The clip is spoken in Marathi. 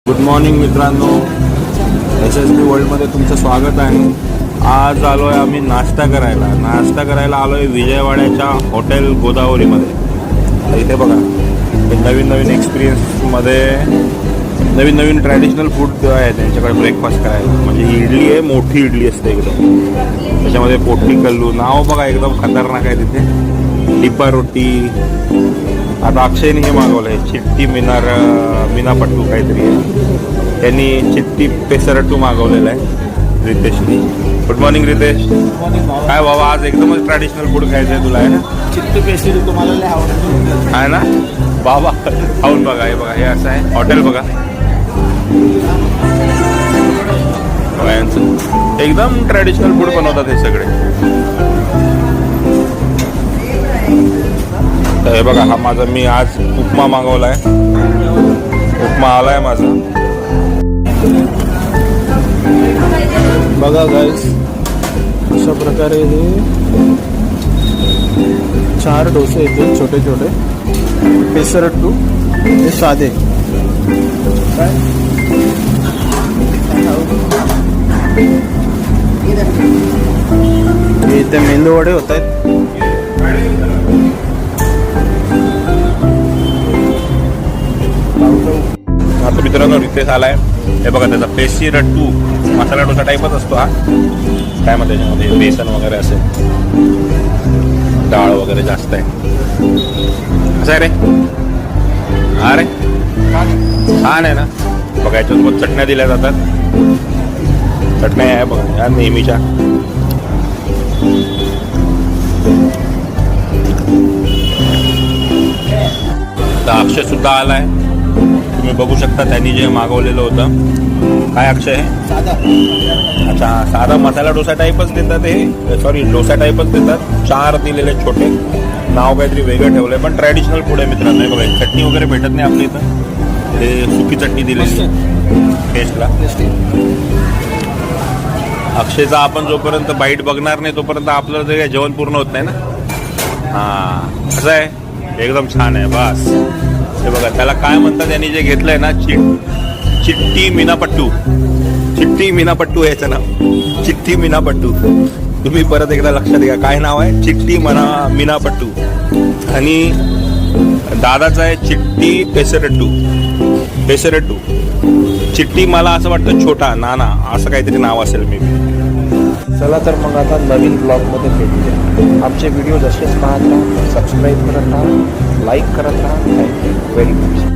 गुड मॉर्निंग मित्रांनो, SSB वर्ल्डमध्ये तुमचं स्वागत आहे. आज आलो आहे आम्ही नाश्ता करायला आलो आहे विजयवाड्याच्या हॉटेल गोदावरीमध्ये. इथे बघा, नवीन एक्सपिरियन्समध्ये नवीन ट्रॅडिशनल फूड आहे त्यांच्याकडे ब्रेकफास्ट करायला. म्हणजे इडली आहे, मोठी इडली असते एकदम, त्याच्यामध्ये पोटली कल्लू, नाव बघा एकदम खतरनाक आहे तिथे. डिब्बा रोटी. आता अक्षयने हे मागवलं आहे चिट्टी मीनापट्टू काहीतरी आहे, त्यांनी चिट्टी पेसरट्टू मागवलेला आहे रितेशनी. Good morning Riteish. काय बाबा, आज एकदमच ट्रॅडिशनल फूड खायचं आहे तुला, आहे ना? चिट्टी पेसरट्टू तुम्हाला लय आवडतं आहे ना बाबा? खाऊन बघा, हे बघा, हे असं आहे हॉटेल बघा. एकदम ट्रॅडिशनल फूड बनवतात हे सगळे. हे बघा, हा माझा, मी आज उपमा मागवलाय, उपमा आलाय माझा. बघा गाईस, अशा प्रकारे हे 4 डोसे येते छोटे छोटे पेसरट्टू, हे साधे. इथे मेंदू वडे होत आहेत. आता मित्रांनो रितेश आलाय. हे बघा, त्याचा पेसरट्टू मसाला डोसा टाईपच असतो हा. काय म्हणते त्याच्यामध्ये बेसन वगैरे असेल, डाळ वगैरे जास्त आहे. असं आहे रे, हा रे, छान आहे ना. बघा, याच्यासोबत चटण्या दिल्या जातात. चटण्या आहे बघा या नेहमीच्या. तर अक्षय सुद्धा आलाय, तुम्ही बघू शकता. त्यांनी जे मागवलेलं होतं, काय अक्षय आहे? अच्छा, साधा मसाला डोसा टाईपच देतात हे, सॉरी डोसा टाईपच देतात. 4 दिलेले छोटे, नाव काहीतरी वेगळं ठेवलंय, पण ट्रॅडिशनल फूड आहे मित्रांनो. हे बघा, चटणी वगैरे भेटत नाही आपल्या इथं, ते सुकी चटणी दिलेली टेस्टला. अक्षयचा आपण जोपर्यंत बाईट बघणार नाही तोपर्यंत आपलं ते जेवण पूर्ण होत नाही ना. हां, असं आहे, एकदम छान आहे. बस हे बघा, त्याला काय म्हणतात त्यांनी जे घेतलंय ना, चिट्टी मीनापट्टू आहे याचं नाव, चिट्टी मीनापट्टू. तुम्ही परत एकदा लक्षात घ्या, काय नाव आहे? चिट्टी मीनापट्टू. आणि दादाचं आहे चिट्टी पेसरट्टू. चिट्टी मला असं वाटतं छोटा नाना असं काहीतरी नाव असेल मी. चला तर मग आता नवीन ब्लॉगमध्ये भेटूया. आमचे व्हिडिओ जसेच पाहत राहा, सबस्क्राईब करत राहा, लाईक करत राहा. Thank you very much.